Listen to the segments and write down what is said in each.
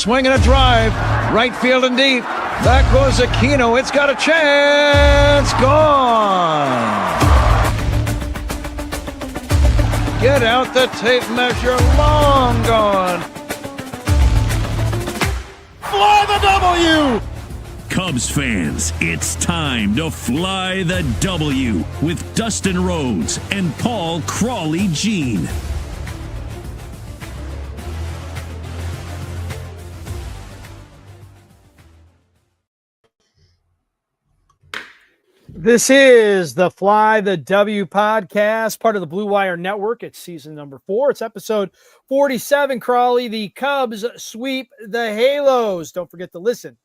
swing and a drive. Right field and deep. Back goes Aquino. It's got a chance. Gone. Get out the tape measure. Long gone. Fly the W! Cubs fans, it's time to fly the W with Dustin Rhodes and Paul Crawly Jean. This is the Fly the W podcast, part of the Blue Wire Network. It's season number 4. It's episode 47. Crawly, the Cubs sweep the Halos. Don't forget to listen,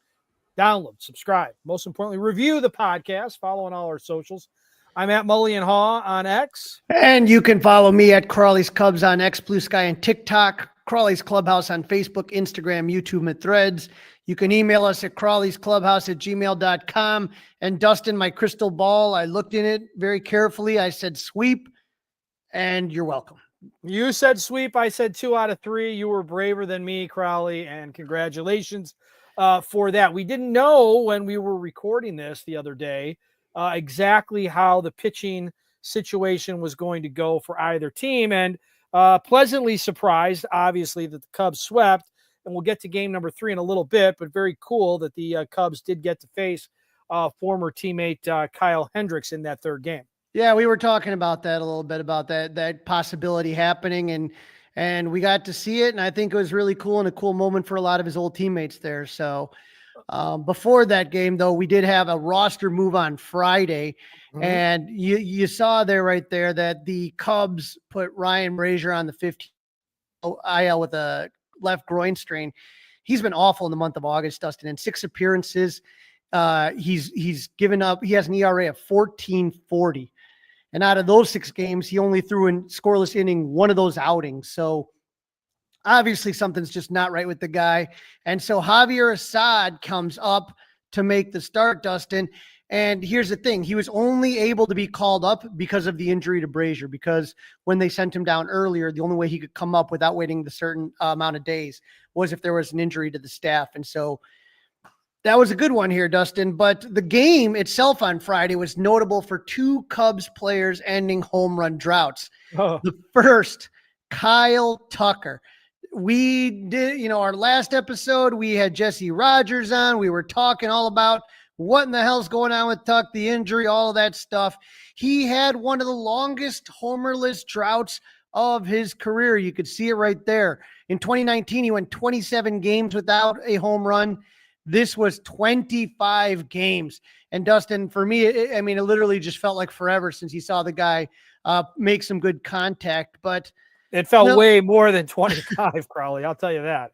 download, subscribe. Most importantly, review the podcast. Follow on all our socials. I'm at Mully and Haw on X. And you can follow me at Crawly's Cubs on X, Blue Sky, and TikTok. Crawly's Clubhouse on Facebook, Instagram, YouTube, and Threads. You can email us at crawlysclubhouse@gmail.com. And Dustin, my crystal ball, I looked in it very carefully. I said sweep, and you're welcome. You said sweep. I said 2 out of 3. You were braver than me, Crawly, and congratulations for that. We didn't know when we were recording this the other day exactly how the pitching situation was going to go for either team, and pleasantly surprised, obviously, that the Cubs swept. And we'll get to game number 3 in a little bit, but very cool that the Cubs did get to face former teammate Kyle Hendricks in that third game. Yeah, we were talking about that a little bit, about that possibility happening, and we got to see it, and I think it was really cool and a cool moment for a lot of his old teammates there. So before that game, though, we did have a roster move on Friday, and you saw there right there that the Cubs put Ryan Brazier on the 15 IL with a left groin strain. He's been awful in the month of August, Dustin. In 6 appearances, he's given up. He has an ERA of 14.40, and out of those 6 games, he only threw in scoreless inning one of those outings. So obviously something's just not right with the guy. And so Javier Assad comes up to make the start, Dustin. And here's the thing. He was only able to be called up because of the injury to Brazier, because when they sent him down earlier, the only way he could come up without waiting the certain amount of days was if there was an injury to the staff. And so that was a good one here, Dustin. But the game itself on Friday was notable for 2 Cubs players ending home run droughts. The first, Kyle Tucker. We did, our last episode, we had Jesse Rogers on. We were talking all about what in the hell's going on with Tuck, the injury, all of that stuff. He had one of the longest homerless droughts of his career. You could see it right there. In 2019, he went 27 games without a home run. This was 25 games. And Dustin, for me, it literally just felt like forever since he saw the guy make some good contact. But it felt way more than 25, Crawly. I'll tell you that.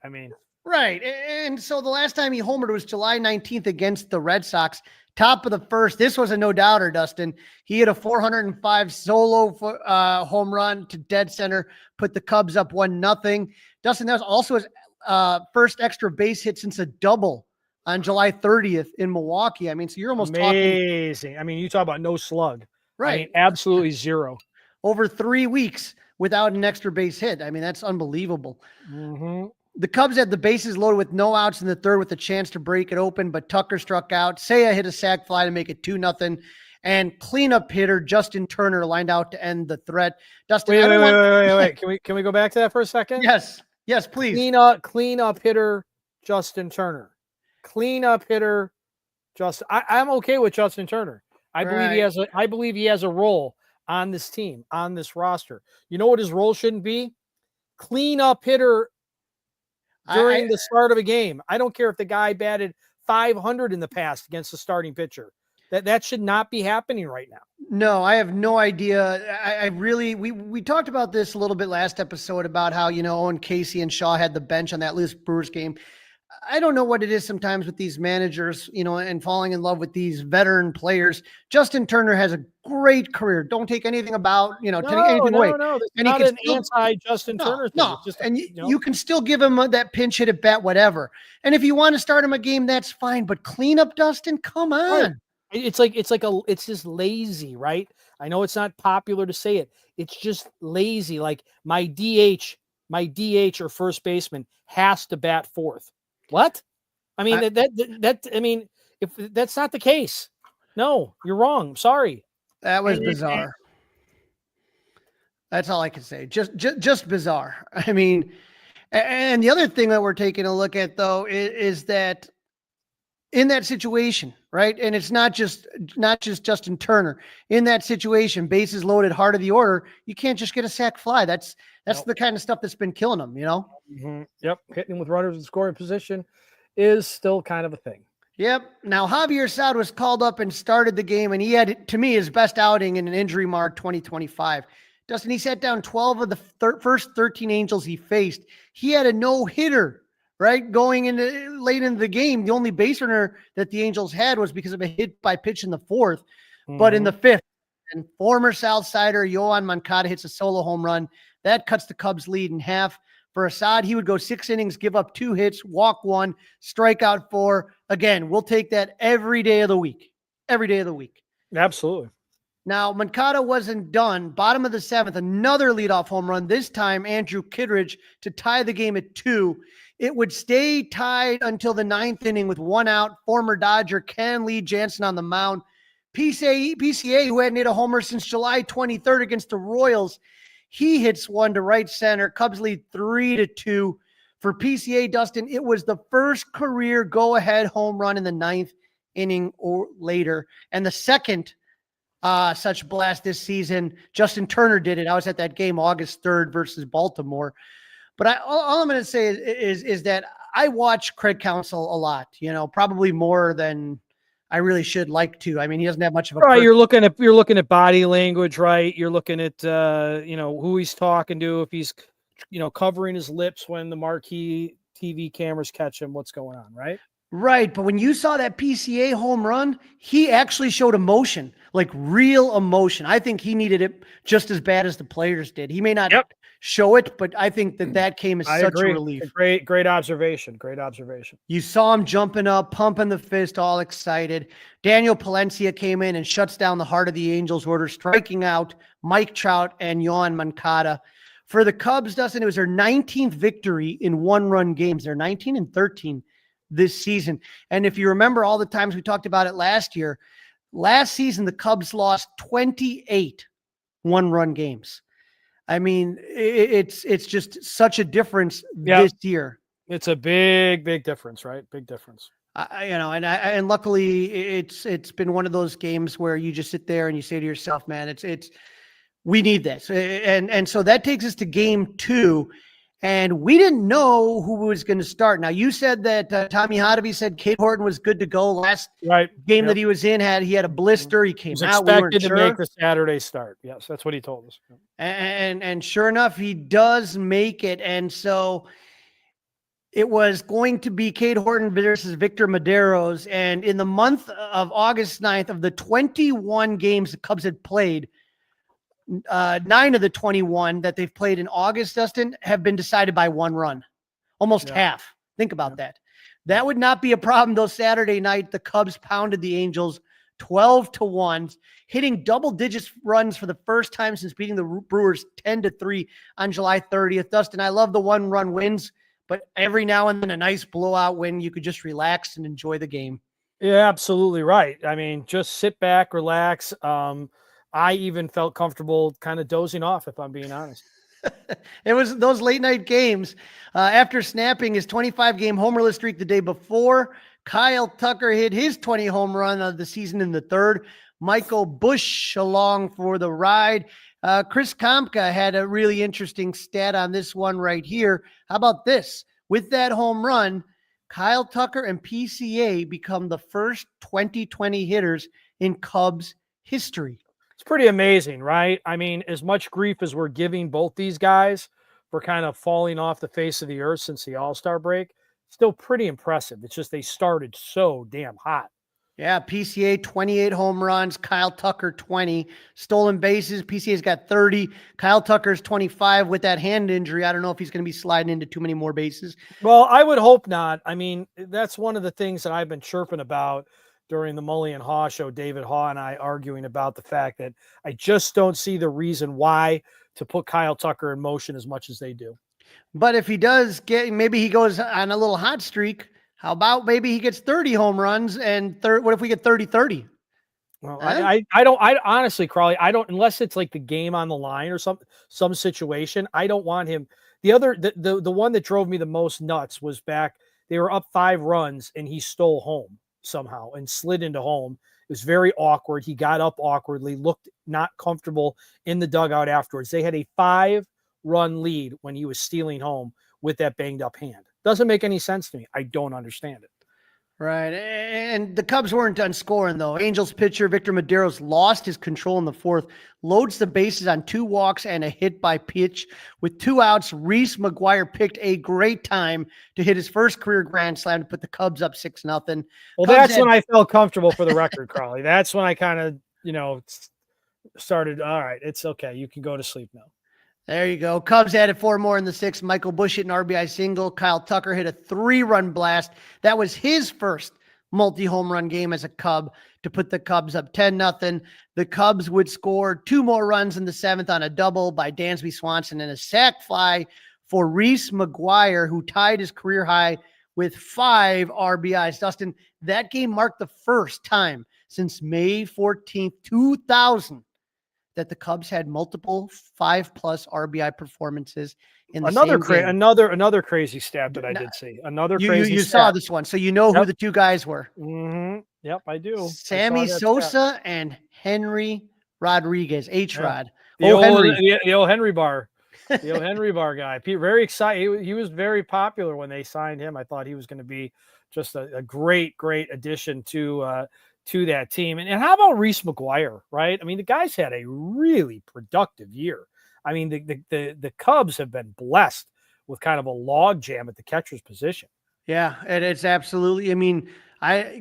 Right. And so the last time he homered was July 19th against the Red Sox, top of the first. This was a no-doubter, Dustin. He hit a 405 solo home run to dead center, put the Cubs up 1-0. Dustin, that was also his first extra base hit since a double on July 30th in Milwaukee. So you're almost amazing. You talk about no slug. Right. Absolutely zero. Over 3 weeks without an extra base hit. That's unbelievable. Mm-hmm. The Cubs had the bases loaded with no outs in the third with a chance to break it open, but Tucker struck out. Seiya hit a sac fly to make it 2-0, and cleanup hitter Justin Turner lined out to end the threat. Dustin, wait. Can we go back to that for a second? Yes, please. Cleanup hitter Justin Turner. Cleanup hitter Justin. I'm okay with Justin Turner. I believe he has a role on this team, on this roster. You know what his role shouldn't be? Cleanup hitter during the start of a game. I don't care if the guy batted 500 in the past against the starting pitcher. That should not be happening right now. No, I have no idea. We talked about this a little bit last episode about how, Owen Casey and Shaw had the bench on that Louis Brewers game. I don't know what it is sometimes with these managers, and falling in love with these veteran players. Justin Turner has a great career. Don't take anything about, anything away. No, and not an anti-Justin Turner thing. No, you can still give him that pinch hit at bat, whatever. And if you want to start him a game, that's fine. But clean up, Dustin, come on. It's just lazy, right? I know it's not popular to say it. It's just lazy. Like my DH or first baseman has to bat fourth. What? I mean, I mean, if that's not the case, no, you're wrong. I'm sorry. That was bizarre. That's all I can say. Just bizarre. I mean, and the other thing that we're taking a look at though is that in that situation, right? And it's not just Justin Turner in that situation, bases loaded, heart of the order. You can't just get a sac fly. That's Nope. the kind of stuff that's been killing them, you know? Yep. Hitting with runners in scoring position is still kind of a thing. Yep. Now, Javier Sad was called up and started the game, and he had, to me, his best outing in an injury-marred 2025. Dustin, he sat down 12 of the first 13 Angels he faced. He had a no-hitter, right, going into late into the game. The only base runner that the Angels had was because of a hit by pitch in the fourth. But in the fifth, and former Southsider Yoan Moncada hits a solo home run. That cuts the Cubs' lead in half. For Assad, he would go 6 innings, give up 2 hits, walk 1, strike out 4. Again, we'll take that every day of the week. Every day of the week. Absolutely. Now, Moncada wasn't done. Bottom of the 7th, another leadoff home run. This time, Andrew Kittredge to tie the game at 2. It would stay tied until the 9th inning with 1 out. Former Dodger Ken Lee Jansen on the mound. PCA, who hadn't hit a homer since July 23rd against the Royals, he hits one to right center. Cubs lead 3-2. For PCA, Dustin, it was the first career go-ahead home run in the 9th inning or later. And the second such blast this season, Justin Turner did it. I was at that game August 3rd versus Baltimore. But all I'm going to say is that I watch Craig Counsell a lot, you know, probably more than I really should like to. I mean, he doesn't have much of a right. You're looking at body language, right? You're looking at who he's talking to, if he's covering his lips when the marquee TV cameras catch him, what's going on, right? Right. But when you saw that PCA home run, he actually showed emotion, like real emotion. I think he needed it just as bad as the players did. He may not show it, but I think that came as such a relief. Great observation. Great observation. You saw him jumping up, pumping the fist, all excited. Daniel Palencia came in and shuts down the heart of the Angels order, striking out Mike Trout and Yoan Moncada. For the Cubs, Dustin, it was their 19th victory in 1-run games. They're 19-13 this season. And if you remember all the times we talked about it last season, the Cubs lost 28 1-run games. I mean, it's just such a difference this year. It's a big difference, right? Big difference. And luckily it's been one of those games where you just sit there and you say to yourself, man, we need this. And so that takes us to game 2. And we didn't know who was going to start. Now, you said that Tommy Hotovy said Cade Horton was good to go last game that he was in. He had a blister. He came out. Expected to make the Saturday start. Yes, that's what he told us. And sure enough, he does make it. And so it was going to be Cade Horton versus Victor Medeiros. And in the month of August 9th, of the 21 games the Cubs had played, 9 of the 21 that they've played in August, Dustin, have been decided by 1 run. Almost half. Think about that. That would not be a problem, though. Saturday night, the Cubs pounded the Angels 12-1, hitting double-digit runs for the first time since beating the Brewers 10-3 on July 30th. Dustin, I love the 1-run wins, but every now and then a nice blowout win, you could just relax and enjoy the game. Yeah, absolutely right. I mean, just sit back, relax. I even felt comfortable kind of dozing off, if I'm being honest. It was those late night games. After snapping his 25-game homerless streak the day before, Kyle Tucker hit his 20 home run of the season in the 3rd. Michael Busch along for the ride. Chris Kompka had a really interesting stat on this one right here. How about this? With that home run, Kyle Tucker and PCA become the first 2020 hitters in Cubs history. It's pretty amazing, right? I mean, as much grief as we're giving both these guys for kind of falling off the face of the earth since the All-Star break, still pretty impressive. It's just they started so damn hot. Yeah, PCA 28 home runs, Kyle Tucker 20. Stolen bases, PCA's got 30. Kyle Tucker's 25 with that hand injury. I don't know if he's going to be sliding into too many more bases. Well, I would hope not. I mean, that's one of the things that I've been chirping about during the Mully and Haw show, David Haw and I arguing about the fact that I just don't see the reason why to put Kyle Tucker in motion as much as they do. But if he does maybe he goes on a little hot streak, How about maybe he gets 30 home runs and what if we get 30-30? Well, I honestly, Crawly, I don't, unless it's like the game on the line or some situation, I don't want him. The one that drove me the most nuts was back, they were up 5 runs and he stole home somehow and slid into home. It was very awkward. He got up awkwardly, looked not comfortable in the dugout afterwards. They had a 5-run lead when he was stealing home with that banged up hand. Doesn't make any sense to me. I don't understand it. Right. And the Cubs weren't done scoring, though. Angels pitcher Victor Medeiros lost his control in the 4th, loads the bases on 2 walks and a hit by pitch. With 2 outs, Reese McGuire picked a great time to hit his first career grand slam to put the Cubs up 6-0. Well, that's when I felt comfortable for the record, Crawly. That's when I kind of, started, all right, it's okay. You can go to sleep now. There you go. Cubs added 4 more in the 6th. Michael Busch hit an RBI single. Kyle Tucker hit a 3-run blast. That was his first multi-home run game as a Cub to put the Cubs up 10-0. The Cubs would score 2 more runs in the 7th on a double by Dansby Swanson and a sac fly for Reese McGuire, who tied his career high with 5 RBIs. Dustin, that game marked the first time since May 14th, 2000 that the Cubs had multiple 5+ RBI performances in the same game. Another crazy stat that I did see. You saw this one, so you know who the 2 guys were. Mm-hmm. Yep, I do. Sammy Sosa and Henry Rodriguez. H-Rod. The old Henry Bar. The old Henry Bar guy. Very excited. He was very popular when they signed him. I thought he was going to be just a great addition to that team. And how about Reese McGuire, right? I mean, the guy's had a really productive year. I mean, the Cubs have been blessed with kind of a log jam at the catcher's position. Yeah, and it's absolutely, I mean,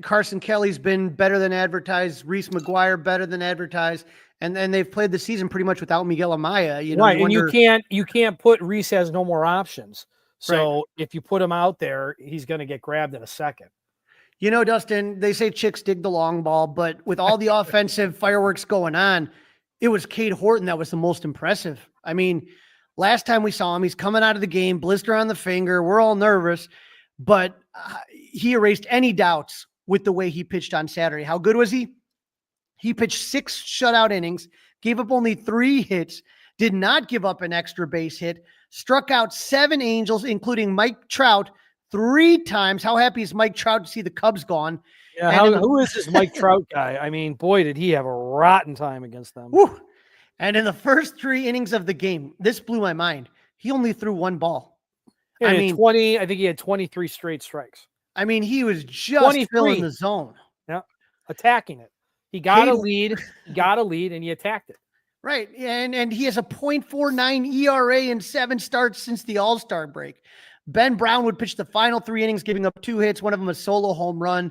Carson Kelly's been better than advertised, Reese McGuire better than advertised, and then they've played the season pretty much without Miguel Amaya. Right, and you can't put Reese has no more options. So if you put him out there, he's going to get grabbed in a second. Dustin, they say chicks dig the long ball, but with all the offensive fireworks going on, it was Cade Horton that was the most impressive. I mean, last time we saw him, he's coming out of the game, blister on the finger. We're all nervous, but he erased any doubts with the way he pitched on Saturday. How good was he? He pitched 6 shutout innings, gave up only 3 hits, did not give up an extra base hit, struck out 7 Angels, including Mike Trout, 3 times. How happy is Mike Trout to see the Cubs gone? Yeah, who is this Mike Trout guy? I mean, boy, did he have a rotten time against them. Woo. And in the first 3 innings of the game, this blew my mind. He only threw 1 ball. I think he had 23 straight strikes. I mean, he was just filling the zone. Yeah, attacking it. He got a lead, and he attacked it. Right, and he has a .49 ERA in 7 starts since the All-Star break. Ben Brown would pitch the final 3 innings, giving up 2 hits, one of them a solo home run.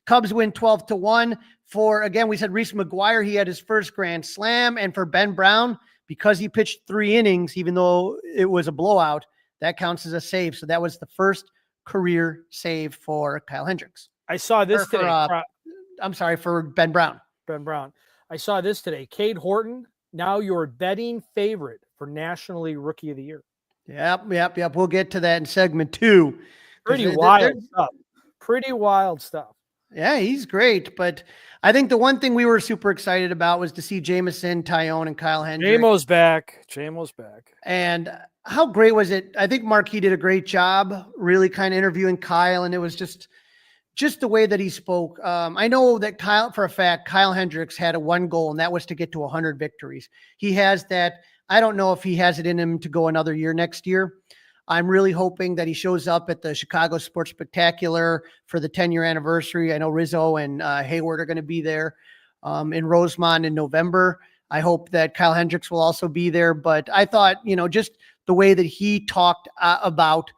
Cubs win 12-1. For, again, we said Reese McGuire, he had his first grand slam. And for Ben Brown, because he pitched 3 innings, even though it was a blowout, that counts as a save. So that was the first career save for Kyle Hendricks. I saw this today. For Ben Brown. Ben Brown. I saw this today. Cade Horton, now your betting favorite for National League Rookie of the Year. Yep. We'll get to that in segment 2. Pretty wild stuff. Yeah, he's great. But I think the one thing we were super excited about was to see Jameson, Tyone, and Kyle Hendricks. JMO's back. And how great was it? I think Marquis did a great job really kind of interviewing Kyle, and it was just the way that he spoke. I know that Kyle Hendricks had a 1 goal, and that was to get to 100 victories. He has that. I don't know if he has it in him to go another year next year. I'm really hoping that he shows up at the Chicago Sports Spectacular for the 10-year anniversary. I know Rizzo and Hayward are going to be there in Rosemont in November. I hope that Kyle Hendricks will also be there. But I thought, just the way that he talked about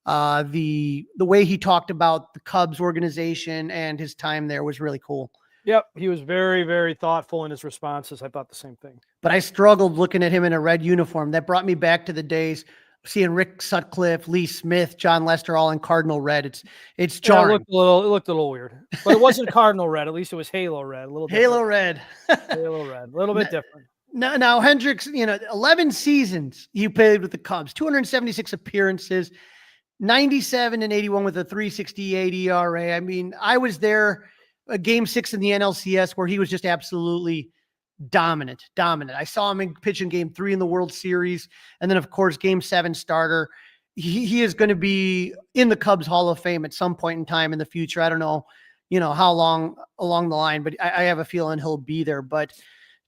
the way he talked about the Cubs organization and his time there was really cool. Yep, he was very, very thoughtful in his responses. I thought the same thing. But I struggled looking at him in a red uniform. That brought me back to the days seeing Rick Sutcliffe, Lee Smith, John Lester all in cardinal red. It's jarring. It looked a little weird, but it wasn't cardinal red. At least it was halo red. A little halo red. Halo red. A little bit different. Now Hendricks, 11 seasons he played with the Cubs, 276 appearances. 97 and 81 with a 3.68 ERA. I mean, I was there game 6 in the NLCS where he was just absolutely dominant. I saw him pitch in game 3 in the World Series. And then of course, game 7 starter. He is going to be in the Cubs Hall of Fame at some point in time in the future. I don't know, how long along the line, but I have a feeling he'll be there. But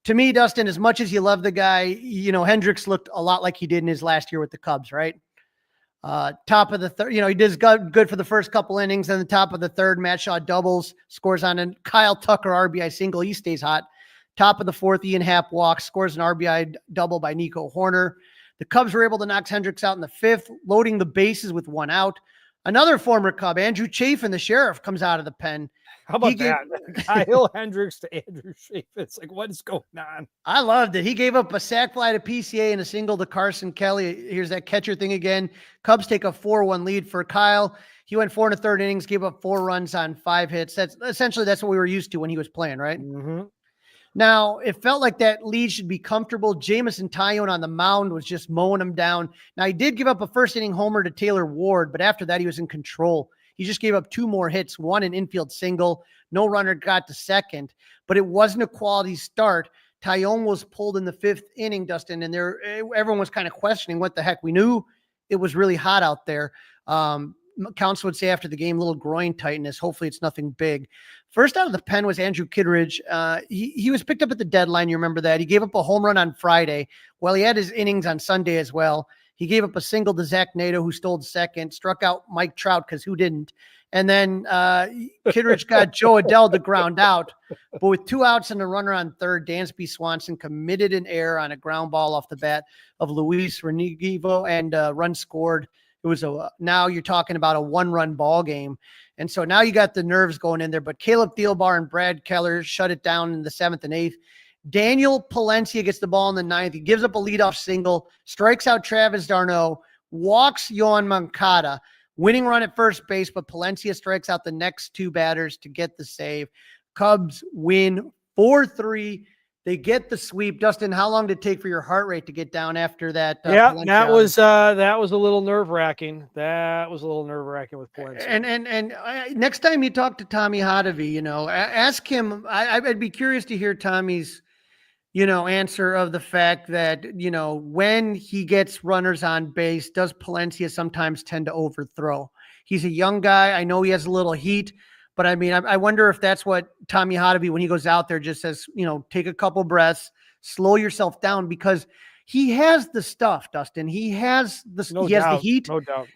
to me, Dustin, as much as you love the guy, Hendricks looked a lot like he did in his last year with the Cubs, right? Top of the third, he does good for the first couple innings. Then the top of the third, Matt Shaw doubles, scores on a Kyle Tucker RBI single. He stays hot. Top of the fourth, Ian Happ walks, scores an RBI double by Nico Horner. The Cubs were able to knock Hendricks out in the 5th, loading the bases with 1 out. Another former Cub, Andrew Chafin, the sheriff, comes out of the pen. How about that? Kyle Hendricks to Andrew Chafin. It's like, what is going on? I loved it. He gave up a sac fly to PCA and a single to Carson Kelly. Here's that catcher thing again. Cubs take a 4-1 lead for Kyle. He went 4 1/3 innings, gave up 4 runs on 5 hits. That's what we were used to when he was playing, right? Mm-hmm. Now, it felt like that lead should be comfortable. Jamison Tyone on the mound was just mowing him down. Now, he did give up a first-inning homer to Taylor Ward, but after that, he was in control. He just gave up 2 more hits, 1 an infield single. No runner got to second, but it wasn't a quality start. Tyone was pulled in the 5th inning, Dustin, and everyone was kind of questioning what the heck. We knew it was really hot out there. Counsel would say after the game, little groin tightness. Hopefully it's nothing big. First out of the pen was Andrew Kittredge. He was picked up at the deadline. You remember that. He gave up a home run on Friday. Well, he had his innings on Sunday as well. He gave up a single to Zach Nato, who stole second, struck out Mike Trout because who didn't? And then Kittredge got Joe Adele to ground out. But with 2 outs and a runner on third, Dansby Swanson committed an error on a ground ball off the bat of Luis Renigivo and run scored. It was now you're talking about a 1-run ball game. And so now you got the nerves going in there, but Caleb Thielbar and Brad Keller shut it down in the 7th and 8th. Daniel Palencia gets the ball in the 9th. He gives up a leadoff single, strikes out Travis d'Arnaud, walks Yohan Moncada, winning run at first base, but Palencia strikes out the next 2 batters to get the save. Cubs win 4-3. They get the sweep. Dustin, how long did it take for your heart rate to get down after that? That was a little nerve-wracking. That was a little nerve-wracking with Palencia. And next time you talk to Tommy Hotovy, ask him. I'd be curious to hear Tommy's, answer of the fact that, when he gets runners on base, does Palencia sometimes tend to overthrow? He's a young guy. I know he has a little heat. But I mean, I wonder if that's what Tommy Hotovy, when he goes out there, just says, take a couple breaths, slow yourself down, because he has the stuff, Dustin. He has the heat. No doubt.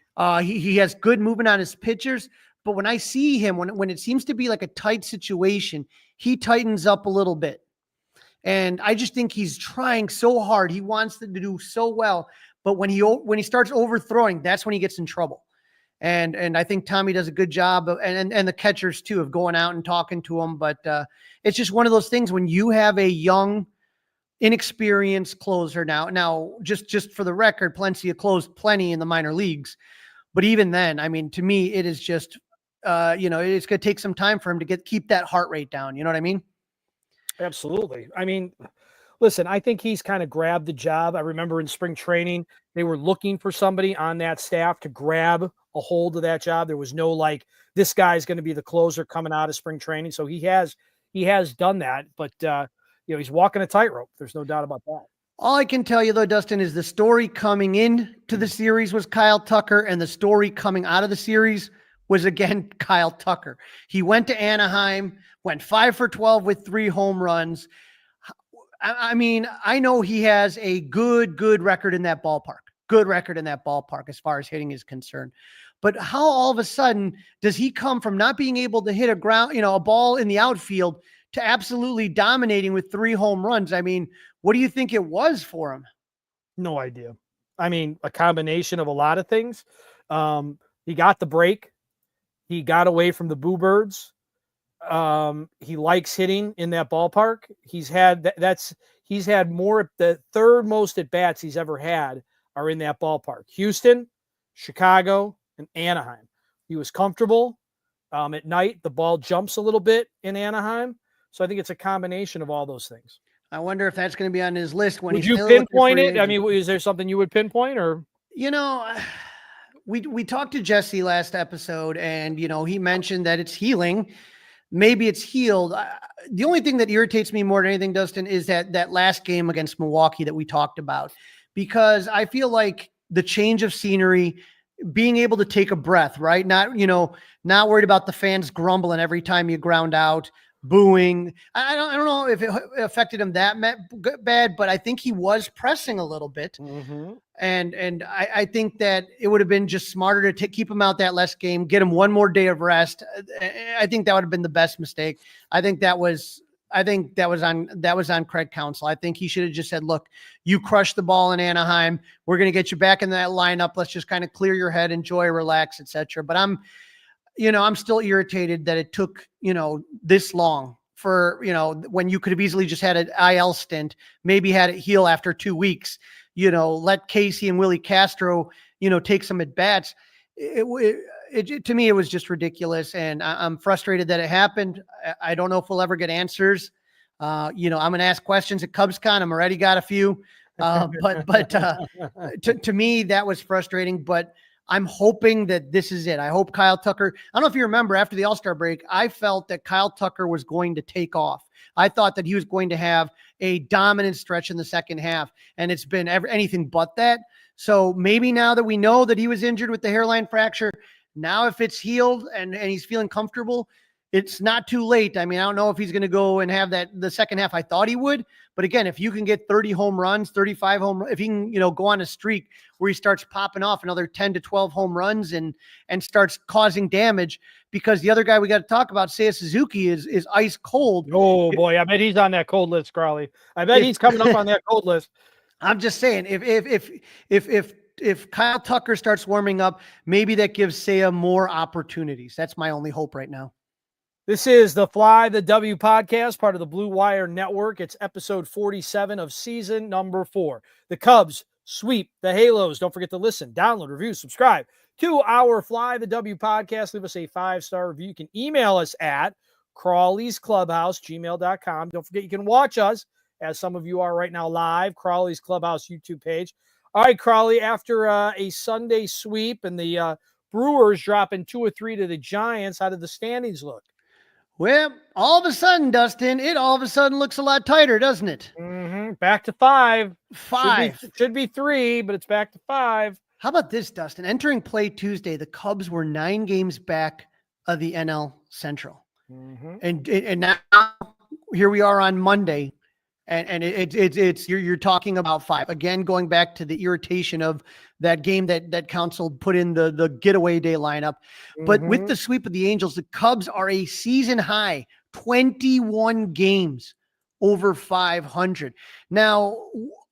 He has good movement on his pitchers. But when I see him, when it seems to be like a tight situation, he tightens up a little bit. And I just think he's trying so hard. He wants to do so well. But when he starts overthrowing, that's when he gets in trouble. And I think Tommy does a good job of, and the catchers too, of going out and talking to him. But it's just one of those things when you have a young, inexperienced closer. Now just for the record, Palencia closed plenty in the minor leagues. But even then, I mean, to me, it is just, it's going to take some time for him to keep that heart rate down. You know what I mean? Absolutely. I mean, listen, I think he's kind of grabbed the job. I remember in spring training, they were looking for somebody on that staff to grab a hold of that job. There was no like, this guy's going to be the closer coming out of spring training. So he has done that, but he's walking a tightrope. There's no doubt about that. All I can tell you though, Dustin, is the story coming into the series was Kyle Tucker, and the story coming out of the series was again Kyle Tucker. He went to Anaheim, went 5 for 12 with 3 home runs. I mean, I know he has a good record in that ballpark. Good record in that ballpark as far as hitting is concerned. But how all of a sudden does he come from not being able to hit a ball in the outfield to absolutely dominating with 3 home runs? I mean, what do you think it was for him? No idea. I mean, a combination of a lot of things. He got the break. He got away from the Boo Birds. He likes hitting in that ballpark. He's had more, the 3rd most at bats he's ever had are in that ballpark. Houston, Chicago, and Anaheim. He was comfortable. At night, the ball jumps a little bit in Anaheim. So I think it's a combination of all those things. I wonder if that's going to be on his list when would you pinpoint it? I mean, is there something you would pinpoint or? we talked to Jesse last episode, and he mentioned that it's healing. Maybe it's healed. The only thing that irritates me more than anything, Dustin, is that last game against Milwaukee that we talked about, because I feel like the change of scenery, being able to take a breath, right? Not worried about the fans grumbling every time you ground out, booing. I don't know if it affected him that bad, but I think he was pressing a little bit. Mm-hmm. And I think that it would have been just smarter to keep him out that last game, get him one more day of rest. I think that would have been the best mistake. I think that was on Craig Counsell. I think he should have just said, look, you crushed the ball in Anaheim. We're going to get you back in that lineup. Let's just kind of clear your head, enjoy, relax, etc. But I'm still irritated that it took, this long for, when you could have easily just had an IL stint, maybe had it heal after 2 weeks, let Casey and Willie Castro, take some at bats. To me, it was just ridiculous. And I'm frustrated that it happened. I don't know if we'll ever get answers. I'm going to ask questions at CubsCon. I'm already got a few, but to me, that was frustrating, but I'm hoping that this is it. I hope Kyle Tucker, I don't know if you remember after the All-Star break, I felt that Kyle Tucker was going to take off. I thought that he was going to have a dominant stretch in the second half, and it's been anything but that. So maybe now that we know that he was injured with the hairline fracture, now if it's healed and he's feeling comfortable, it's not too late. I mean, I don't know if he's going to go and have that the second half I thought he would. But again, if you can get 30 home runs, 35 home runs, if he can, go on a streak where he starts popping off another 10 to 12 home runs and starts causing damage, because the other guy we got to talk about, Seiya Suzuki, is ice cold. Oh boy, I bet he's on that cold list, Crawly. I bet he's coming up on that cold list. I'm just saying, if Kyle Tucker starts warming up, maybe that gives Seiya more opportunities. That's my only hope right now. This is the Fly the W podcast, part of the Blue Wire Network. It's episode 47 of season number 4. The Cubs sweep the Halos. Don't forget to listen, download, review, subscribe to our Fly the W podcast. Leave us a 5-star review. You can email us at crawlysclubhouse@gmail.com. Don't forget you can watch us, as some of you are right now, live, Crawly's Clubhouse YouTube page. All right, Crawly, after a Sunday sweep and the Brewers dropping 2 or 3 to the Giants, how did the standings look? Well, all of a sudden, Dustin, it all of a sudden looks a lot tighter, doesn't it? Mm-hmm. Back to 5. 5. Should be 3, but it's back to 5. How about this, Dustin? Entering play Tuesday, the Cubs were 9 games back of the NL Central. Mm-hmm. And now here we are on Monday, and you're talking about 5. Again, going back to the irritation of that game that Counsell put in the getaway day lineup. But with the sweep of the Angels, the Cubs are a season high 21 games over 500. Now,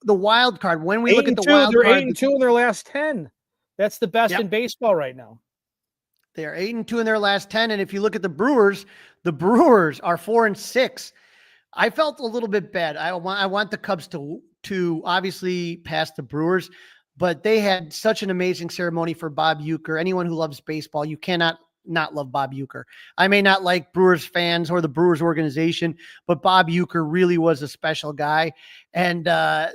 the wild card, when we look at the wild card, they're 8-2 in their last 10. That's the best in baseball right now. They are 8-2 in their last 10. And if you look at the Brewers are 4-6. I felt a little bit bad. I want the Cubs to obviously pass the Brewers, but they had such an amazing ceremony for Bob Uecker. Anyone who loves baseball, you cannot not love Bob Uecker. I may not like Brewers fans or the Brewers organization, but Bob Uecker really was a special guy. And I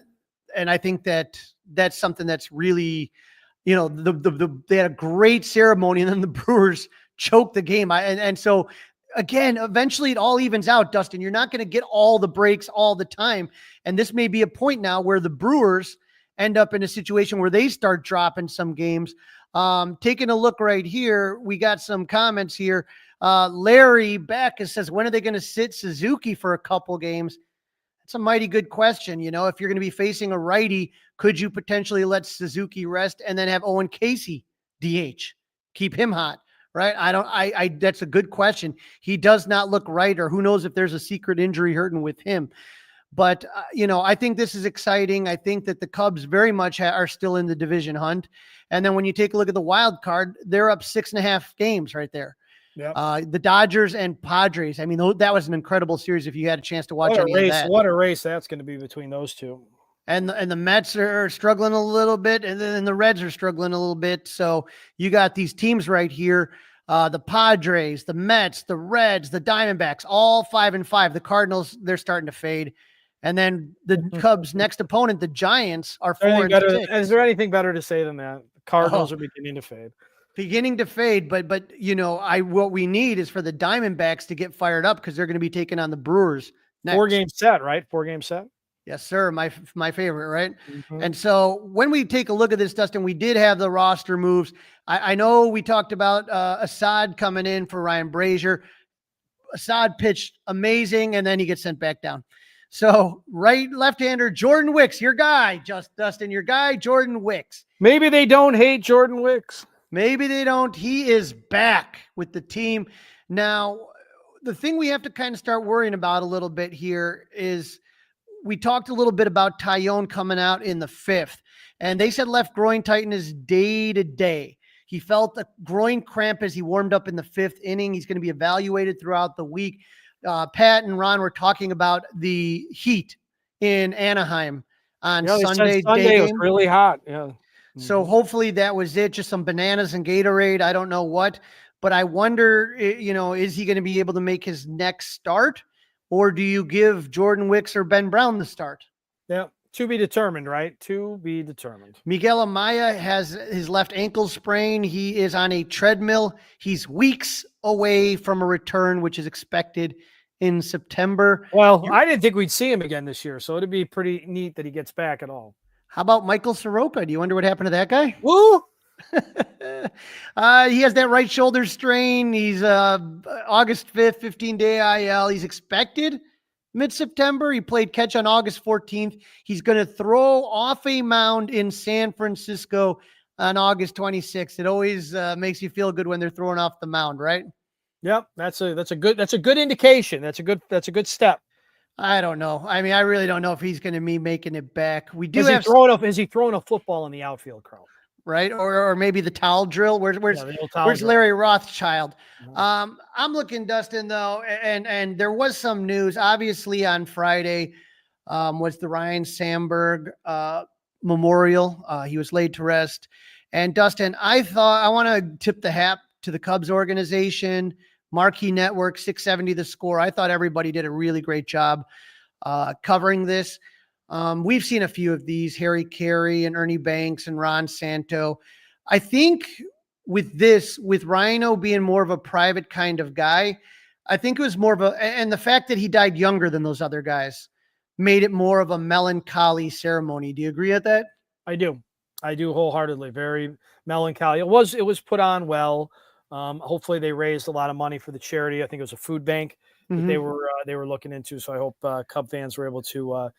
think that's something that's really, they had a great ceremony, and then the Brewers choked the game. So again, eventually it all evens out, Dustin. You're not going to get all the breaks all the time. And this may be a point now where the Brewers end up in a situation where they start dropping some games. Taking a look right here, we got some comments here. Larry Backus says, when are they going to sit Suzuki for a couple games? That's a mighty good question. If you're going to be facing a righty, could you potentially let Suzuki rest and then have Owen Casey DH? Keep him hot, right? That's a good question. He does not look right, or who knows if there's a secret injury hurting with him. But, I think this is exciting. I think that the Cubs very much are still in the division hunt. And then when you take a look at the wild card, they're up 6.5 games right there. Yep. The Dodgers and Padres. I mean, that was an incredible series if you had a chance to watch any of that. What a race that's going to be between those two. And the Mets are struggling a little bit, and then the Reds are struggling a little bit. So you got these teams right here. The Padres, the Mets, the Reds, the Diamondbacks, all 5-5. The Cardinals, they're starting to fade. And then the Cubs' next opponent, the Giants, are 4-6. Is there anything better to say than that? The Cardinals are beginning to fade. Beginning to fade, but what we need is for the Diamondbacks to get fired up because they're going to be taking on the Brewers next. 4-game set, right? 4-game set. Yes, sir. My favorite, right? Mm-hmm. And so when we take a look at this, Dustin, we did have the roster moves. I know we talked about Assad coming in for Ryan Brazier. Assad pitched amazing, and then he gets sent back down. So left-hander Jordan Wicks, your guy, Dustin, your guy, Jordan Wicks. Maybe they don't hate Jordan Wicks. Maybe they don't. He is back with the team. Now, the thing we have to kind of start worrying about a little bit here is we talked a little bit about Tyone coming out in the 5th, and they said left groin tightness day to day. He felt a groin cramp as he warmed up in the 5th inning. He's going to be evaluated throughout the week. Pat and Ron were talking about the heat in Anaheim on Sunday. Sunday was really hot. Yeah. So hopefully that was it. Just some bananas and Gatorade. I don't know what, but I wonder, is he going to be able to make his next start, or do you give Jordan Wicks or Ben Brown the start? Yeah. To be determined, right? To be determined. Miguel Amaya has his left ankle sprain. He is on a treadmill. He's weeks away from a return, which is expected in September. Well, I didn't think we'd see him again this year, so it'd be pretty neat that he gets back at all. How about Michael Soroka? Do you wonder what happened to that guy? Woo! He has that right shoulder strain. He's August 5th, 15-day IL. He's expected mid-September. He played catch on August 14th. He's going to throw off a mound in San Francisco on August 26th. It always makes you feel good when they're throwing off the mound, right? Yep, that's a good indication. That's a good step. I don't know. I mean, I really don't know if he's going to be making it back. We do Is he throwing a football in the outfield, Carl? Right? Or maybe the towel drill. Where's Larry Rothschild? I'm looking, Dustin, though, and there was some news. Obviously, on Friday was the Ryan Sandberg memorial. He was laid to rest. And Dustin, I want to tip the hat to the Cubs organization, Marquee Network, 670 The Score. I thought everybody did a really great job covering this. We've seen a few of these, Harry Carey and Ernie Banks and Ron Santo. I think with Rhino being more of a private kind of guy, I think it was more of and the fact that he died younger than those other guys made it more of a melancholy ceremony. Do you agree with that? I do wholeheartedly. Very melancholy. It was put on well. Hopefully they raised a lot of money for the charity. I think it was a food bank that they were looking into. So I hope Cub fans were able to,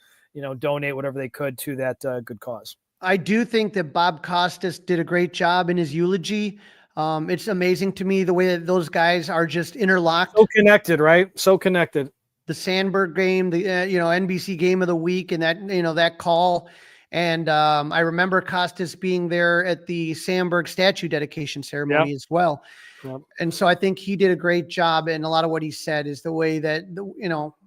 donate whatever they could to that good cause. I do think that Bob Costas did a great job in his eulogy. It's amazing to me the way that those guys are just interlocked. So connected, right? So connected. The Sandberg game, the NBC game of the week, and that call. And I remember Costas being there at the Sandberg statue dedication ceremony as well. Yep. And so I think he did a great job. And a lot of what he said is the way that,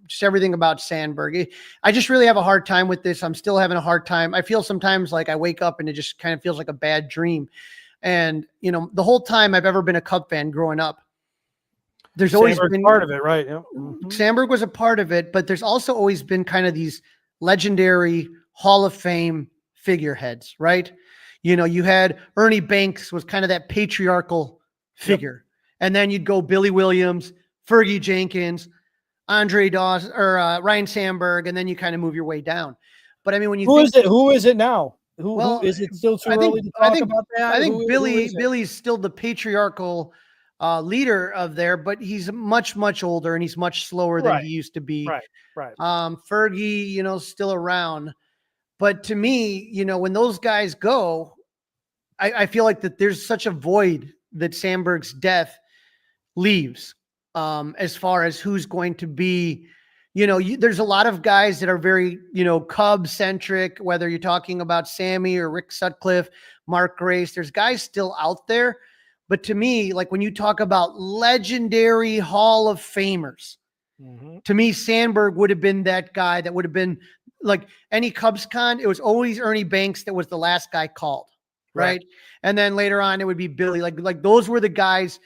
just everything about Sandberg. I just really have a hard time with this. I'm still having a hard time. I feel sometimes like I wake up and it just kind of feels like a bad dream. And, the whole time I've ever been a Cub fan growing up, there's always been part of it, right? Yeah. Mm-hmm. Sandberg was a part of it, but there's also always been kind of these legendary Hall of Fame figureheads, right? You had Ernie Banks was kind of that patriarchal figure. Yep. And then you'd go Billy Williams, Fergie Jenkins, Andre Dawson, or Ryan Sandberg, and then you kind of move your way down. But I mean, when you who is it now? Who is it still too early to talk about that? I think Billy's still the patriarchal leader of there, but he's much, much older and he's much slower than he used to be. Right. Fergie, still around. But to me, when those guys go, I feel like that there's such a void that Sandberg's death leaves as far as who's going to be, there's a lot of guys that are very, Cub centric, whether you're talking about Sammy or Rick Sutcliffe, Mark Grace, there's guys still out there. But to me, like when you talk about legendary Hall of Famers, to me, Sandberg would have been that guy that would have been like any Cubs con. It was always Ernie Banks that was the last guy called. Right. And then later on, it would be Billy. Like those were the guys,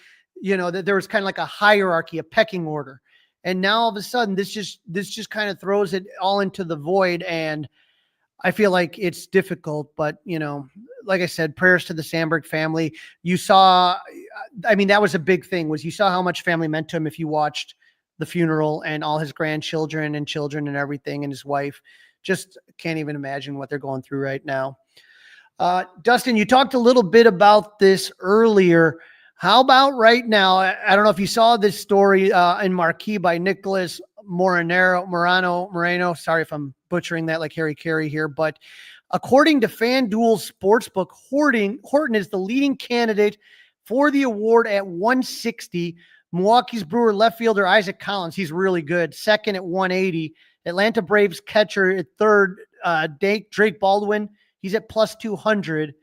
that there was kind of like a hierarchy, a pecking order. And now all of a sudden, this just kind of throws it all into the void. And I feel like it's difficult, but like I said, prayers to the Sandberg family. You saw, I mean, that was a big thing, was you saw how much family meant to him if you watched the funeral, and all his grandchildren and children and everything, and his wife. Just can't even imagine what they're going through right now. Dustin, you talked a little bit about this earlier. How about right now? I don't know if you saw this story in Marquee by Nicholas Moreno. Sorry if I'm butchering that like Harry Carey here, but according to FanDuel Sportsbook, Horton is the leading candidate for the award at 160. Milwaukee's Brewer left fielder Isaac Collins, he's really good, second at 180. Atlanta Braves catcher at third, Drake Baldwin, he's at plus 200.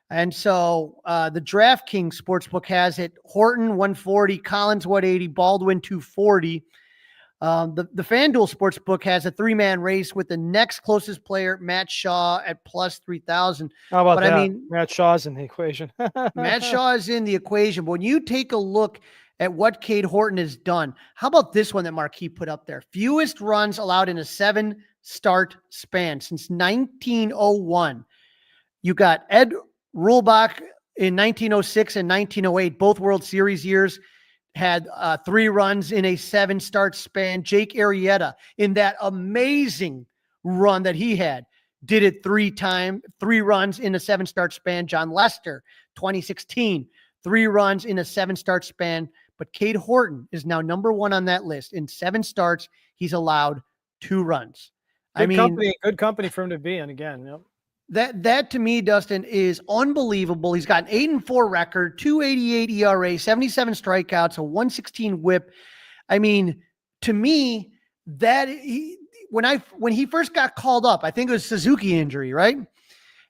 And so the DraftKings Sportsbook has it Horton 140, Collins 180, Baldwin 240. The FanDuel Sportsbook has a 3-man race with the next closest player, Matt Shaw, at plus 3,000. How about that? I mean, Matt Shaw's in the equation. Matt Shaw is in the equation. But when you take a look at what Cade Horton has done, how about this one that Marquis put up there? Fewest runs allowed in a 7-start span since 1901. You got Ed Rulbach in 1906 and 1908, both World Series years, had 3 runs in a 7-start span. Jake Arrieta, in that amazing run that he had, did it 3 runs in a 7-start span. John Lester, 2016, 3 runs in a 7-start span. But Cade Horton is now number 1 on that list. In 7 starts, he's allowed 2 runs. Good company for him to be in again. Yep. That to me, Dustin, is unbelievable. He's got an 8-4 record, 2.88 ERA, 77 strikeouts, a 116 WHIP. I mean, to me, when he first got called up, I think it was Suzuki injury, right?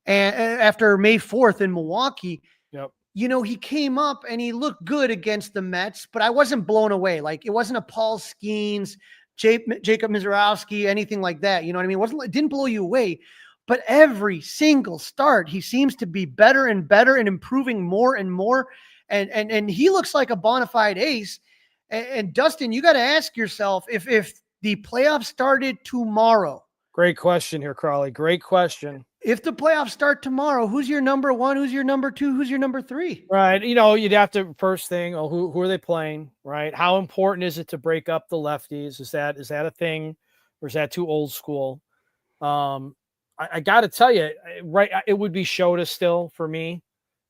And after May 4th in Milwaukee, yep. He came up and he looked good against the Mets, but I wasn't blown away. Like, it wasn't a Paul Skeens, Jacob Mizorowski, anything like that. You know what I mean? It didn't blow you away. But every single start, he seems to be better and better and improving more and more. And he looks like a bona fide ace. And Dustin, you got to ask yourself, if the playoffs started tomorrow. Great question here, Crawly. Great question. If the playoffs start tomorrow, who's your number 1? Who's your number 2? Who's your number 3? Right. You'd have to first thing, who are they playing? Right. How important is it to break up the lefties? Is that a thing, or is that too old school? I got to tell you, right, it would be Shota still for me.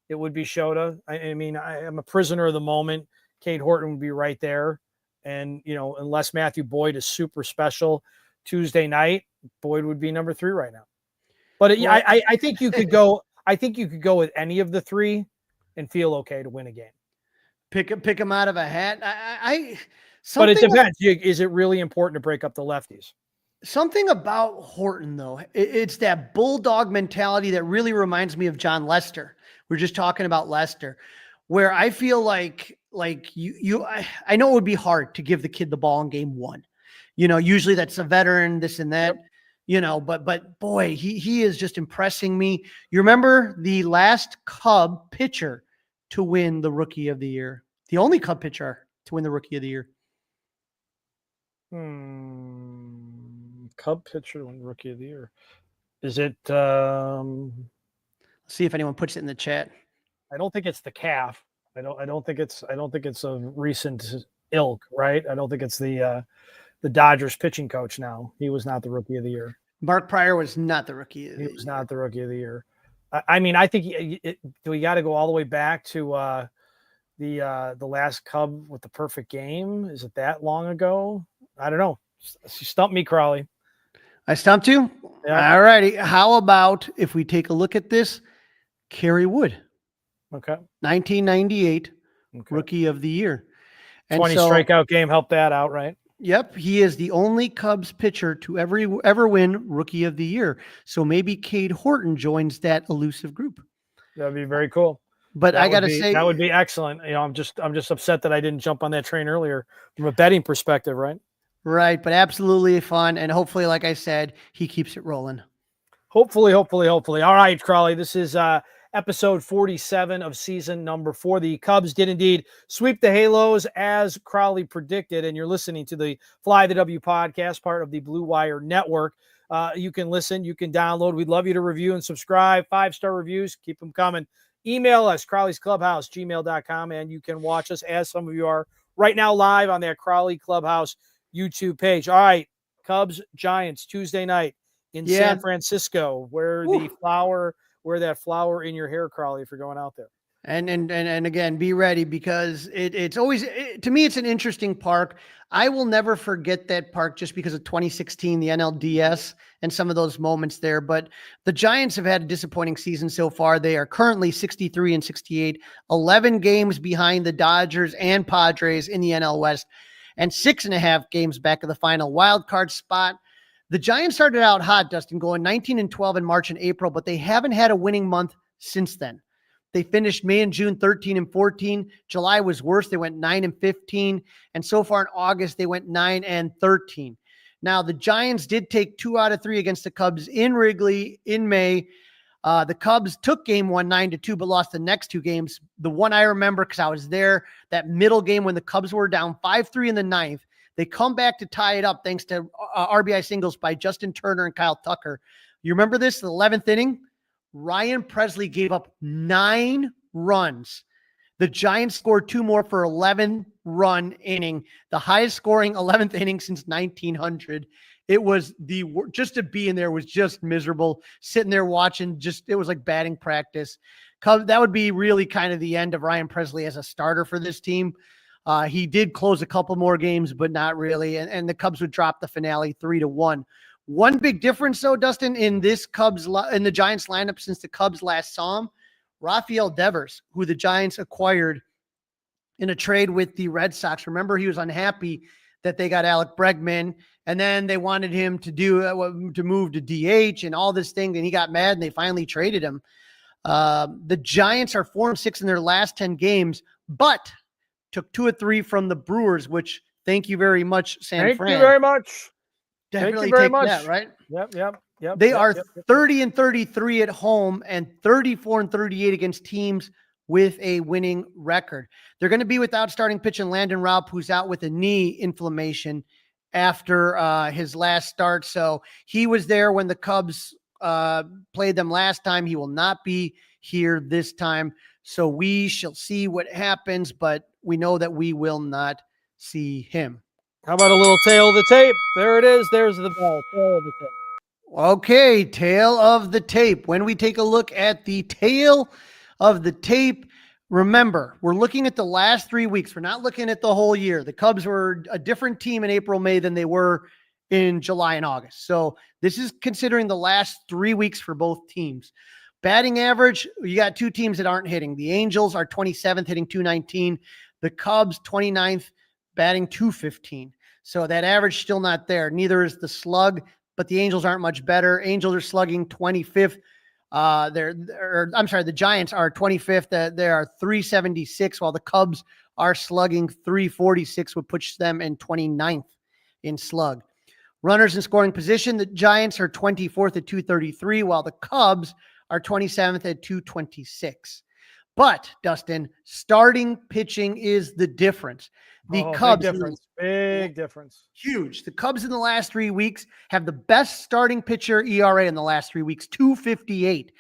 It would be Shota. I mean, I am a prisoner of the moment. Cade Horton would be right there. And, unless Matthew Boyd is super special Tuesday night, Boyd would be number 3 right now. But I think you could go. I think you could go with any of the 3 and feel okay to win a game. Pick them out of a hat. But it depends. Is it really important to break up the lefties? Something about Horton, though, it's that bulldog mentality that really reminds me of John Lester. We're just talking about Lester, where I feel like I know it would be hard to give the kid the ball in game 1. Usually that's a veteran, this and that, but boy, he is just impressing me. You remember the last Cub pitcher to win the Rookie of the Year, the only Cub pitcher to win the Rookie of the Year. Cub pitcher win Rookie of the Year. Is it? See if anyone puts it in the chat. I don't think it's the calf. I don't think it's a recent ilk, right? I don't think it's the Dodgers pitching coach now. He was not the Rookie of the Year. Mark Pryor was not the Rookie of the Year. He was not the Rookie of the Year. I mean, I think we got to go all the way back to the last Cub with the perfect game. Is it that long ago? I don't know. You stumped me, Crawly. I stumped you? Yeah. All righty. How about if we take a look at this? Kerry Wood. Okay. 1998 Rookie of the Year. And 20 strikeout game helped that out, right? Yep. He is the only Cubs pitcher to ever win Rookie of the Year. So maybe Cade Horton joins that elusive group. That'd be very cool. But I got to say, that would be excellent. I'm just upset that I didn't jump on that train earlier from a betting perspective, right? Right, but absolutely fun, and hopefully, like I said, he keeps it rolling. Hopefully. All right, Crawly, this is episode 47 of season number 4. The Cubs did indeed sweep the Halos as Crawly predicted, and you're listening to the Fly the W podcast, part of the Blue Wire Network. You can listen, you can download. We'd love you to review and subscribe. 5-star reviews, keep them coming. Email us, crawlysclubhouse@gmail.com, and you can watch us, as some of you are right now, live on that Crawly Clubhouse YouTube page. All right, Cubs Giants Tuesday night in San Francisco. Wear that flower in your hair, Crawly, if you're going out there. And again, be ready, because it's always, to me, it's an interesting park. I will never forget that park just because of 2016, the NLDS, and some of those moments there. But the Giants have had a disappointing season so far. They are currently 63-68, 11 games behind the Dodgers and Padres in the NL West, and 6.5 games back of the final wild card spot. The Giants started out hot, Dustin, going 19-12 in March and April, but they haven't had a winning month since then. They finished May and June 13-14. July was worse. They went 9-15. And so far in August, they went 9-13. Now, the Giants did take 2 out of 3 against the Cubs in Wrigley in May. The Cubs took game 1 9-2, but lost the next 2 games. The one I remember, because I was there, that middle game when the Cubs were down 5-3 in the 9th. They come back to tie it up thanks to RBI singles by Justin Turner and Kyle Tucker. You remember this? The 11th inning? Ryan Presley gave up 9 runs. The Giants scored 2 more for 11-run inning, the highest scoring 11th inning since 1900. It was just to be in there was just miserable. Sitting there watching, it was like batting practice. That would be really kind of the end of Ryan Presley as a starter for this team. He did close a couple more games, but not really. And the Cubs would drop the finale 3-1. One big difference, though, Dustin, in the Giants lineup since the Cubs last saw him, Rafael Devers, who the Giants acquired in a trade with the Red Sox. Remember, he was unhappy that they got Alec Bregman, and then they wanted him to move to DH and all this thing. Then he got mad, and they finally traded him. The Giants are 4-6 in their last 10 games, but took 2 of 3 from the Brewers, which, thank you very much, San Fran. Thank you very much. Definitely Thank you very take much. that, right? Yep. They are 30-33 at home and 34-38 against teams with a winning record. They're going to be without starting pitcher Landon Raup, who's out with a knee inflammation after his last start. So he was there when the Cubs played them last time. He will not be here this time. So we shall see what happens, but we know that we will not see him. How about a little tail of the tape? There it is. There's the ball. Tail of the tape. Okay, tail of the tape. When we take a look at the tail of the tape, remember, we're looking at the last 3 weeks. We're not looking at the whole year. The Cubs were a different team in April, May than they were in July and August. So this is considering the last 3 weeks for both teams. Batting average, you got 2 teams that aren't hitting. The Angels are 27th, hitting .219. The Cubs, 29th, batting .215. So that average still not there. Neither is the slug, but the Angels aren't much better. Angels are slugging 25th. The Giants are 25th. They are 376, while the Cubs are slugging 346, which puts them in 29th in slug. Runners in scoring position, the Giants are 24th at 233, while the Cubs are 27th at 226. But, Dustin, starting pitching is the difference. The Cubs, big difference. Huge. The Cubs in the last 3 weeks have the best starting pitcher ERA in the last 3 weeks, 2.58,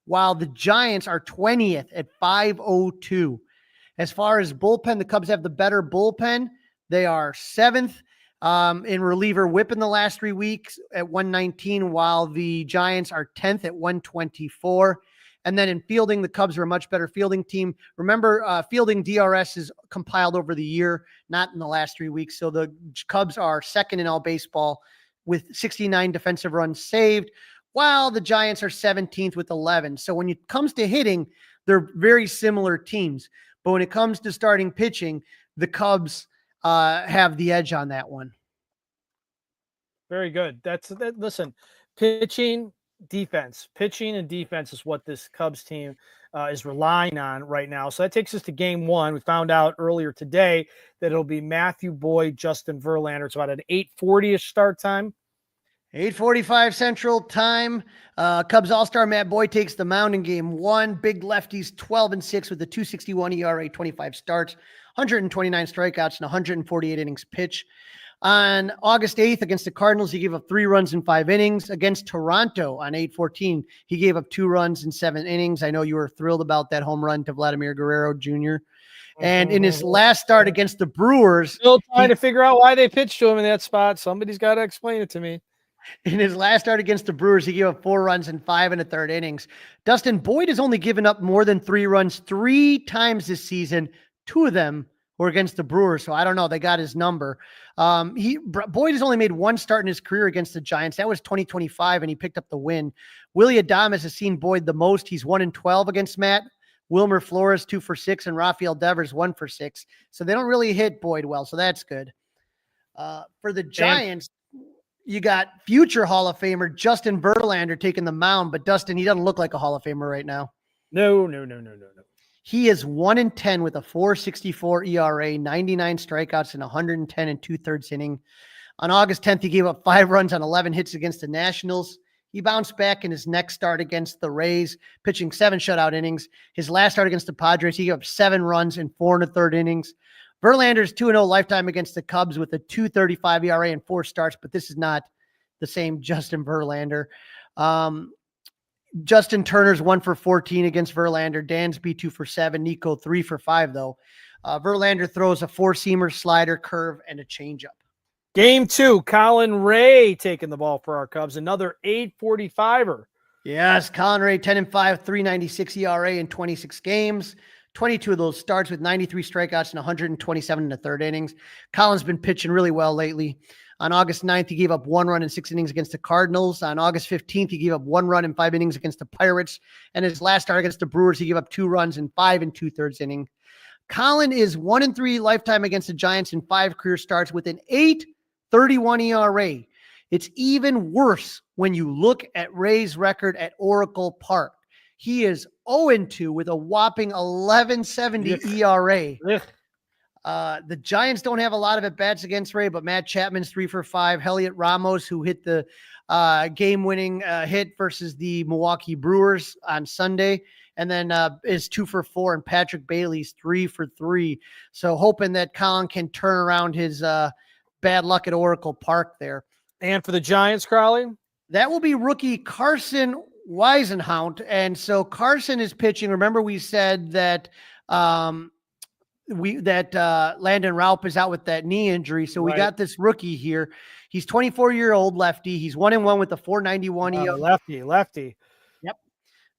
while the Giants are 20th at 5.02. As far as bullpen, the Cubs have the better bullpen. They are 7th in reliever whip in the last 3 weeks at 119, while the Giants are 10th at 124. And then in fielding, the Cubs are a much better fielding team. Remember, fielding DRS is compiled over the year, not in the last 3 weeks. So the Cubs are second in all baseball with 69 defensive runs saved, while the Giants are 17th with 11. So when it comes to hitting, they're very similar teams. But when it comes to starting pitching, the Cubs have the edge on that one. Very good. Listen, pitching and defense is what this Cubs team is relying on right now. So that takes us to game 1. We found out earlier today that it'll be Matthew Boyd, Justin Verlander. It's about an 8:40-ish start time. 8:45 Central Time. Cubs All-Star Matt Boyd takes the mound in game 1. Big lefties 12-6 with a 2.61 ERA, 25 starts, 129 strikeouts, and 148 innings pitched. On August 8th against the Cardinals, he gave up 3 runs in 5 innings. Against Toronto on 8/14, he gave up 2 runs in 7 innings. I know you were thrilled about that home run to Vladimir Guerrero Jr. And in his last start against the Brewers, Still trying to figure out why they pitched to him in that spot. Somebody's got to explain it to me. in his last start against the Brewers, he gave up 4 runs in 5 1/3 innings. Dustin, Boyd has only given up more than 3 runs 3 times this season. 2 of them were against the Brewers, so I don't know. They got his number. Boyd has only made 1 start in his career against the Giants. That was 2025, and he picked up the win. Willie Adames has seen Boyd the most. He's 1-12 against Matt. Wilmer Flores 2 for 6, and Rafael Devers 1 for 6. So they don't really hit Boyd well, so that's good. For the Giants, you got future Hall of Famer Justin Verlander taking the mound, but Dustin, he doesn't look like a Hall of Famer right now. No. He is 1-10 with a 4.64 ERA, 99 strikeouts, and 110 2/3 inning. On August 10th, he gave up 5 runs on 11 hits against the Nationals. He bounced back in his next start against the Rays, pitching 7 shutout innings. His last start against the Padres, he gave up 7 runs in 4 1/3 innings. Verlander's 2-0 lifetime against the Cubs with a 2.35 ERA and 4 starts, but this is not the same Justin Verlander. Justin Turner's 1 for 14 against Verlander. Dansby 2 for 7. Nico 3 for 5, though. Verlander throws a 4-seamer, slider, curve, and a changeup. Game 2, Colin Ray taking the ball for our Cubs. Another 845er. Yes, Colin Ray, 10-5, 3.96 ERA in 26 games. 22 of those starts with 93 strikeouts and 127 1/3 innings. Colin's been pitching really well lately. On August 9th, he gave up 1 run in 6 innings against the Cardinals. On August 15th, he gave up 1 run in 5 innings against the Pirates. And his last start against the Brewers, he gave up 2 runs in 5 2/3 innings. Colin is 1-3 lifetime against the Giants in 5 career starts with an 8.31 ERA. It's even worse when you look at Ray's record at Oracle Park. He is 0-2 with a whopping 11.70 ERA. The Giants don't have a lot of at-bats against Ray, but Matt Chapman's 3 for 5. Heliot Ramos, who hit the game-winning hit versus the Milwaukee Brewers on Sunday, and then is 2 for 4, and Patrick Bailey's 3 for 3. So hoping that Colin can turn around his bad luck at Oracle Park there. And for the Giants, Crawly? That will be rookie Carson Weisenhout. And so Carson is pitching. Remember, we said that Landon Raup is out with that knee injury. So we got this rookie here. He's 24-year-old lefty. He's 1-1 with a 4.91 ERA. Lefty. Yep.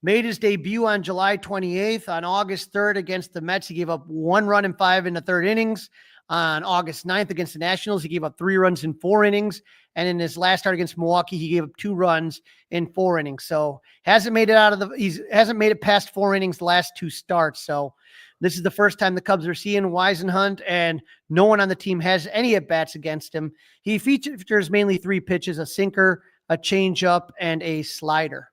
Made his debut on July 28th. On August 3rd against the Mets, he gave up 1 run in 5 1/3 innings. On August 9th against the Nationals, he gave up 3 runs in 4 innings. And in his last start against Milwaukee, he gave up 2 runs in 4 innings. So hasn't made it past 4 innings the last 2 starts. So this is the first time the Cubs are seeing Weisenhunt, and no one on the team has any at-bats against him. He features mainly 3 pitches: a sinker, a changeup, and a slider.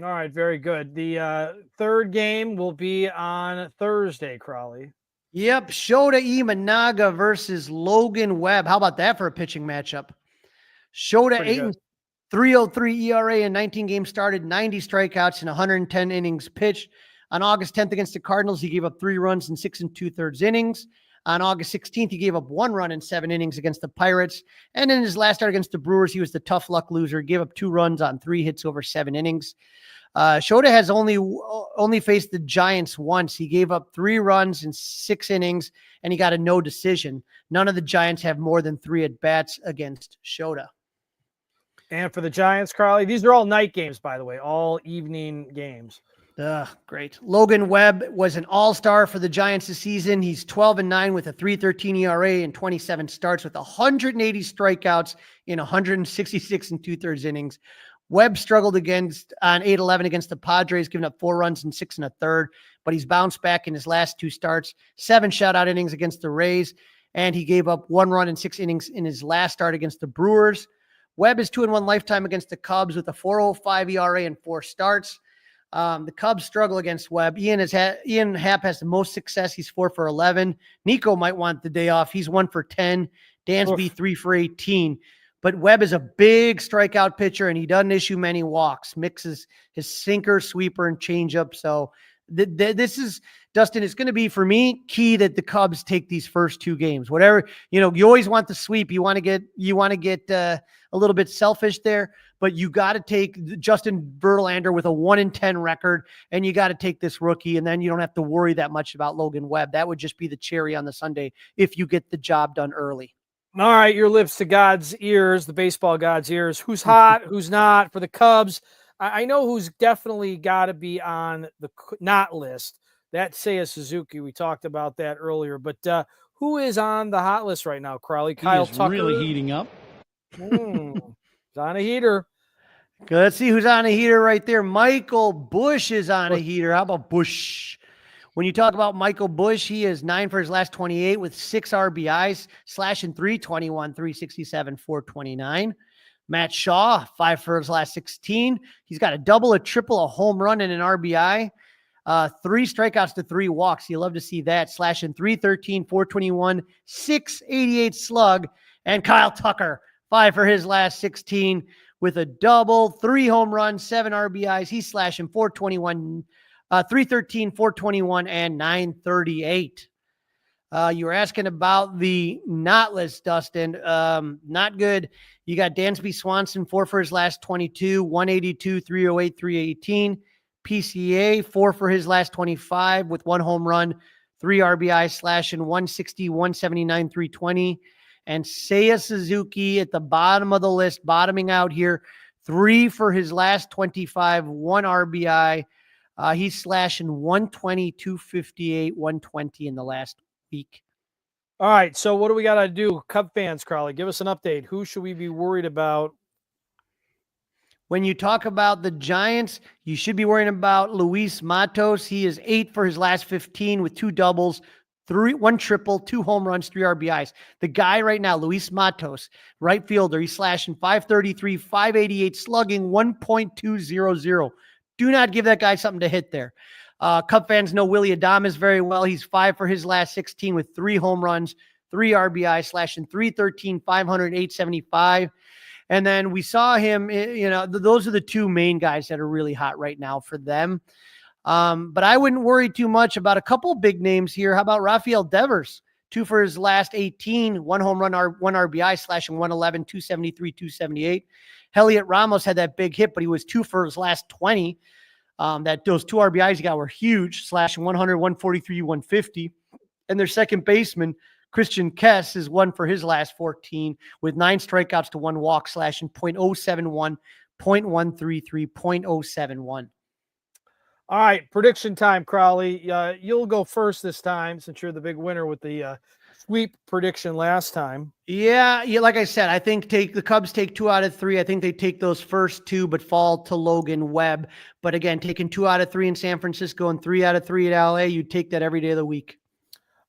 All right, very good. The third game will be on Thursday, Crawly. Yep, Shota Imanaga versus Logan Webb. How about that for a pitching matchup? Shota 8.303 ERA in 19 games started, 90 strikeouts and 110 innings pitched. On August 10th against the Cardinals, he gave up 3 runs in 6 2/3 innings. On August 16th, he gave up 1 run in 7 innings against the Pirates. And in his last start against the Brewers, he was the tough luck loser. He gave up 2 runs on 3 hits over 7 innings. Shota has only faced the Giants once. He gave up 3 runs in 6 innings, and he got a no decision. None of the Giants have more than 3 at-bats against Shota. And for the Giants, Crawly, these are all night games, by the way, all evening games. Great. Logan Webb was an all-star for the Giants this season. He's 12-9 with a 3.13 ERA and 27 starts with 180 strikeouts in 166 2/3 innings. Webb struggled on 8/11 against the Padres, giving up 4 runs in 6 1/3, but he's bounced back in his last 2 starts, 7 shutout innings against the Rays, and he gave up 1 run in 6 innings in his last start against the Brewers. Webb is 2-1 lifetime against the Cubs with a 4.05 ERA and 4 starts. The Cubs struggle against Webb. Ian Happ has the most success. He's 4 for 11. Nico might want the day off. He's 1 for 10. Dansby 3 for 18. But Webb is a big strikeout pitcher, and he doesn't issue many walks. Mixes his sinker, sweeper, and changeup. So This is, Dustin, it's going to be, for me, key that the Cubs take these first two games. Whatever, you always want the sweep. You want to get a little bit selfish there, but you got to take Justin Verlander with a 1-10 record, and you got to take this rookie, and then you don't have to worry that much about Logan Webb. That would just be the cherry on the sundae if you get the job done early. All right, your lips to God's ears, the baseball God's ears. Who's hot, who's not for the Cubs? I know who's definitely got to be on the not list. That's Seiya Suzuki. We talked about that earlier. But who is on the hot list right now, Crawly? Kyle Tucker. Really heating up. He's on a heater. Let's see who's on a heater right there. Michael Busch is on a heater. How about Busch? When you talk about Michael Busch, he is 9 for his last 28 with 6 RBIs, slashing 321, 367, 429. Matt Shaw, 5 for his last 16. He's got a double, a triple, a home run, and an RBI. 3 strikeouts to 3 walks. You love to see that. Slashing 313, 421, 688 slug. And Kyle Tucker, 5 for his last 16 with a double, 3 home runs, 7 RBIs. He's slashing 421, 313, 421, and 938. You were asking about the not list, Dustin. Not good. You got Dansby Swanson, 4 for his last 22, 182, 308, 318. PCA, 4 for his last 25 with 1 home run, 3 RBI, slashing 160, 179, 320. And Seiya Suzuki at the bottom of the list, bottoming out here, 3 for his last 25, 1 RBI. He's slashing 120, 258, 120 in the last week. All right, so what do we got to do? Cub fans, Crawly, give us an update. Who should we be worried about? When you talk about the Giants, you should be worrying about Luis Matos. He is 8 for his last 15 with 2 doubles, 1 triple, 2 home runs, 3 RBIs. The guy right now, Luis Matos, right fielder, he's slashing 533, 588, slugging 1.200. Do not give that guy something to hit there. Cub fans know Willy Adames very well. He's 5 for his last 16 with 3 home runs, 3 RBI, slashing 313, 500, 875. And then we saw him, those are the 2 main guys that are really hot right now for them. But I wouldn't worry too much about a couple big names here. How about Rafael Devers? 2 for his last 18, 1 home run, 1 RBI, slashing 111, 273, 278. Heliot Ramos had that big hit, but he was 2 for his last 20. Those 2 RBIs he got were huge, slashing 100, 143, 150. And their second baseman, Christian Kess, is 1 for his last 14 with 9 strikeouts to 1 walk, slashing .071, .133, .071. All right, prediction time, Crawly. You'll go first this time since you're the big winner with the sweep prediction last time. Yeah, like I said, I think the Cubs take 2 out of 3. I think they take those first 2, but fall to Logan Webb. But again, taking 2 out of 3 in San Francisco and 3 out of 3 at LA, you'd take that every day of the week.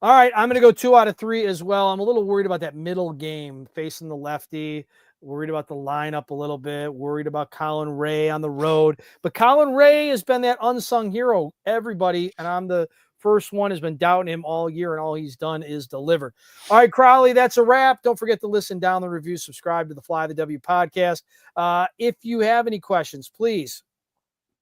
All right, I'm going to go 2 out of 3 as well. I'm a little worried about that middle game facing the lefty. Worried about the lineup a little bit, worried about Colin Ray on the road. But Colin Ray has been that unsung hero. Everybody, and I'm the first one, has been doubting him all year, and all he's done is deliver. All right, Crawly, that's a wrap. Don't forget to listen, down the review, subscribe to the Fly the W podcast. If you have any questions, please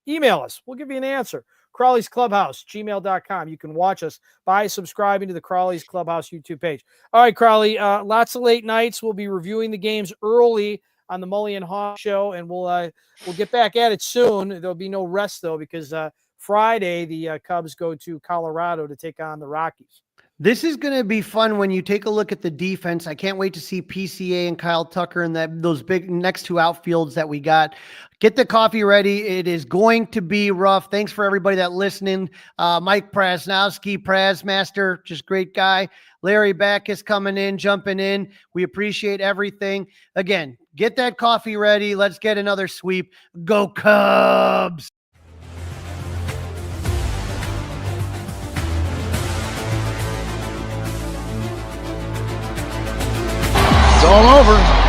email us. We'll give you an answer. Crawly's Clubhouse, gmail.com. You can watch us by subscribing to the Crawly's Clubhouse YouTube page. All right, Crawly, lots of late nights. We'll be reviewing the games early on the Mully and Haw show, and we'll get back at it soon. There'll be no rest, though, because Friday the Cubs go to Colorado to take on the Rockies. This is going to be fun when you take a look at the defense. I can't wait to see PCA and Kyle Tucker and those big next 2 outfields that we got. Get the coffee ready. It is going to be rough. Thanks for everybody that listening. Mike Prasnowski, Prasmaster, just great guy. Larry Backus coming in, jumping in. We appreciate everything. Again, get that coffee ready. Let's get another sweep. Go Cubs! It's all over.